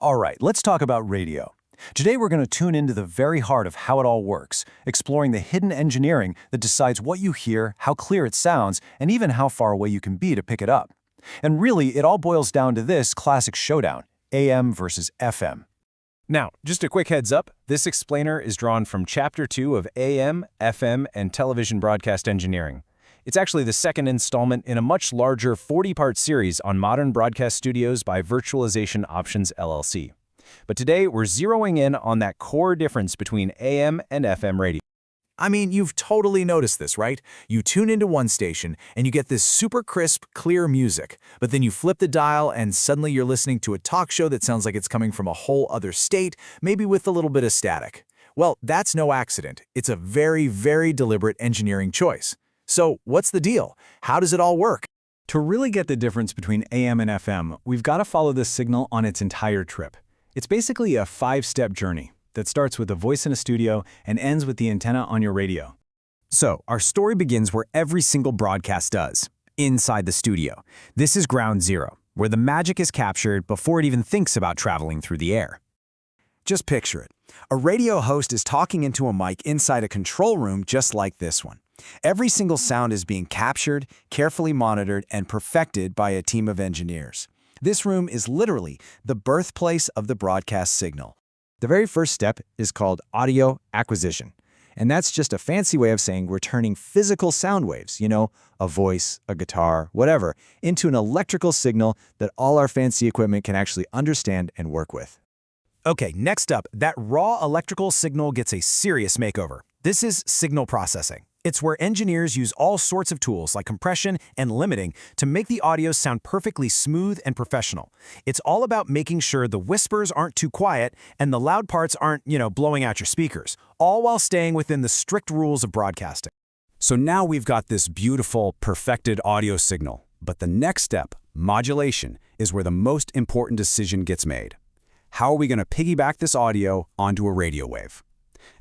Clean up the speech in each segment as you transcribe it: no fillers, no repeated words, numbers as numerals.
All right, let's talk about radio. Today we're going to tune into the very heart of how it all works, exploring the hidden engineering that decides what you hear, how clear it sounds, and even how far away you can be to pick it up. And really, it all boils down to this classic showdown, AM versus FM. Now, just a quick heads up, this explainer is drawn from Chapter 2 of AM, FM, and Television Broadcast Engineering. It's actually the second installment in a much larger 40-part series on modern broadcast studios by Virtualization Options LLC. But today, we're zeroing in on that core difference between AM and FM radio. I mean, you've totally noticed this, right? You tune into one station and you get this super crisp, clear music, but then you flip the dial and suddenly you're listening to a talk show that sounds like it's coming from a whole other state, maybe with a little bit of static. Well, that's no accident. It's a very, very deliberate engineering choice. So what's the deal? How does it all work? To really get the difference between AM and FM, we've got to follow this signal on its entire trip. It's basically a 5-step journey that starts with a voice in a studio and ends with the antenna on your radio. So, our story begins where every single broadcast does, inside the studio. This is ground zero, where the magic is captured before it even thinks about traveling through the air. Just picture it. A radio host is talking into a mic inside a control room just like this one. Every single sound is being captured, carefully monitored, and perfected by a team of engineers. This room is literally the birthplace of the broadcast signal. The very first step is called audio acquisition, and that's just a fancy way of saying we're turning physical sound waves, a voice, a guitar, whatever, into an electrical signal that all our fancy equipment can actually understand and work with. Okay, next up, that raw electrical signal gets a serious makeover. This is signal processing. It's where engineers use all sorts of tools like compression and limiting to make the audio sound perfectly smooth and professional. It's all about making sure the whispers aren't too quiet and the loud parts aren't, blowing out your speakers, all while staying within the strict rules of broadcasting. So now we've got this beautiful, perfected audio signal. But the next step, modulation, is where the most important decision gets made. How are we going to piggyback this audio onto a radio wave?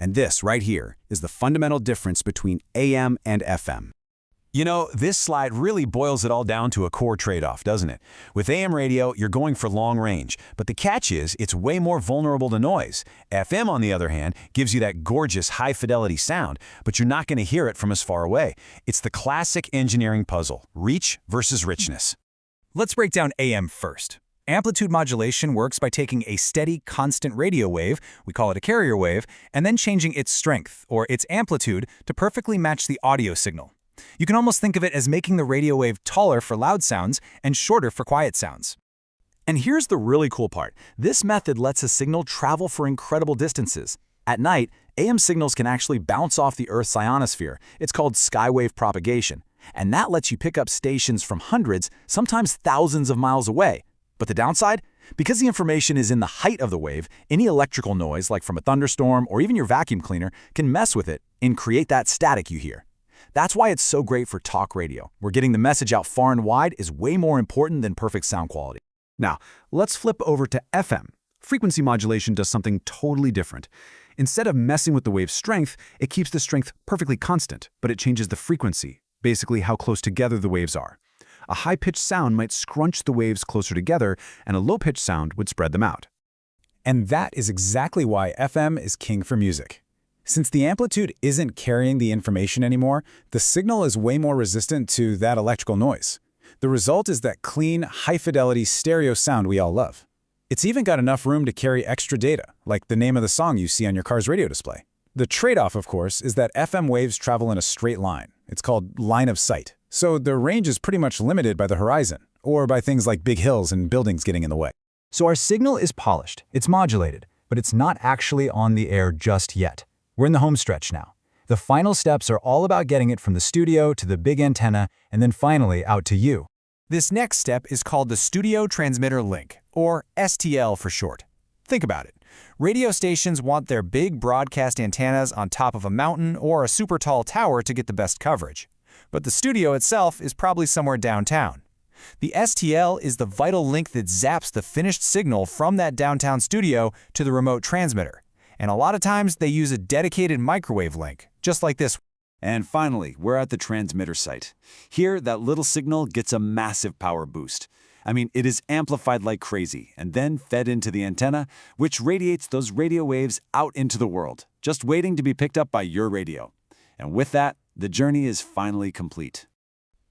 And this right here is the fundamental difference between AM and FM. This slide really boils it all down to a core trade-off, doesn't it? With AM radio, you're going for long range, but the catch is it's way more vulnerable to noise. FM, on the other hand, gives you that gorgeous high-fidelity sound, but you're not going to hear it from as far away. It's the classic engineering puzzle, reach versus richness. Let's break down AM first. Amplitude modulation works by taking a steady, constant radio wave, we call it a carrier wave, and then changing its strength, or its amplitude, to perfectly match the audio signal. You can almost think of it as making the radio wave taller for loud sounds and shorter for quiet sounds. And here's the really cool part. This method lets a signal travel for incredible distances. At night, AM signals can actually bounce off the Earth's ionosphere. It's called skywave propagation. And that lets you pick up stations from hundreds, sometimes thousands of miles away. But the downside? Because the information is in the height of the wave, any electrical noise, like from a thunderstorm or even your vacuum cleaner, can mess with it and create that static you hear. That's why it's so great for talk radio, where getting the message out far and wide is way more important than perfect sound quality. Now, let's flip over to FM. Frequency modulation does something totally different. Instead of messing with the wave's strength, it keeps the strength perfectly constant, but it changes the frequency, basically how close together the waves are. A high-pitched sound might scrunch the waves closer together, and a low-pitched sound would spread them out. And that is exactly why FM is king for music. Since the amplitude isn't carrying the information anymore, the signal is way more resistant to that electrical noise. The result is that clean, high-fidelity stereo sound we all love. It's even got enough room to carry extra data, like the name of the song you see on your car's radio display. The trade-off, of course, is that FM waves travel in a straight line. It's called line of sight. So the range is pretty much limited by the horizon, or by things like big hills and buildings getting in the way. So our signal is polished, it's modulated, but it's not actually on the air just yet. We're in the home stretch now. The final steps are all about getting it from the studio to the big antenna, and then finally out to you. This next step is called the Studio Transmitter Link, or STL for short. Think about it. Radio stations want their big broadcast antennas on top of a mountain or a super tall tower to get the best coverage. But the studio itself is probably somewhere downtown. The STL is the vital link that zaps the finished signal from that downtown studio to the remote transmitter. And a lot of times they use a dedicated microwave link, just like this. And finally, we're at the transmitter site. Here, that little signal gets a massive power boost. I mean, it is amplified like crazy and then fed into the antenna, which radiates those radio waves out into the world, just waiting to be picked up by your radio. And with that, the journey is finally complete.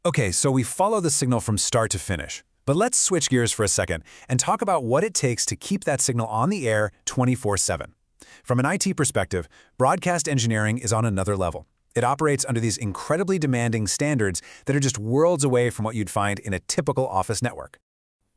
Okay, so we follow the signal from start to finish. But let's switch gears for a second and talk about what it takes to keep that signal on the air 24/7. From an IT perspective, broadcast engineering is on another level. It operates under these incredibly demanding standards that are just worlds away from what you'd find in a typical office network.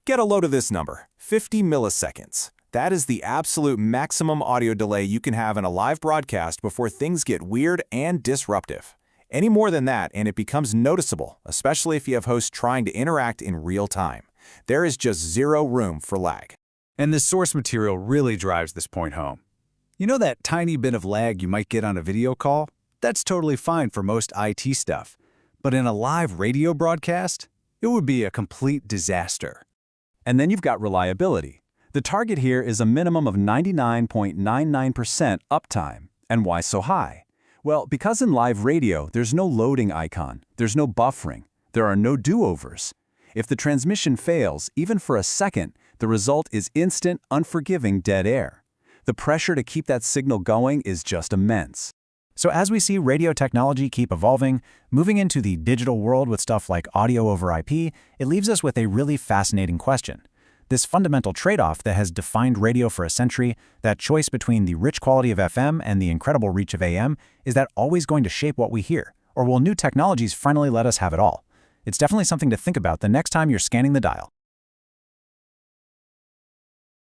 Get a load of this number, 50 milliseconds. That is the absolute maximum audio delay you can have in a live broadcast before things get weird and disruptive. Any more than that, and it becomes noticeable, especially if you have hosts trying to interact in real time. There is just zero room for lag. And the source material really drives this point home. You know that tiny bit of lag you might get on a video call? That's totally fine for most IT stuff. But in a live radio broadcast, it would be a complete disaster. And then you've got reliability. The target here is a minimum of 99.99% uptime. And why so high? Well, because in live radio, there's no loading icon, there's no buffering, there are no do-overs. If the transmission fails, even for a second, the result is instant, unforgiving dead air. The pressure to keep that signal going is just immense. So as we see radio technology keep evolving, moving into the digital world with stuff like audio over IP, it leaves us with a really fascinating question. This fundamental trade-off that has defined radio for a century, that choice between the rich quality of FM and the incredible reach of AM, is that always going to shape what we hear? Or will new technologies finally let us have it all? It's definitely something to think about the next time you're scanning the dial.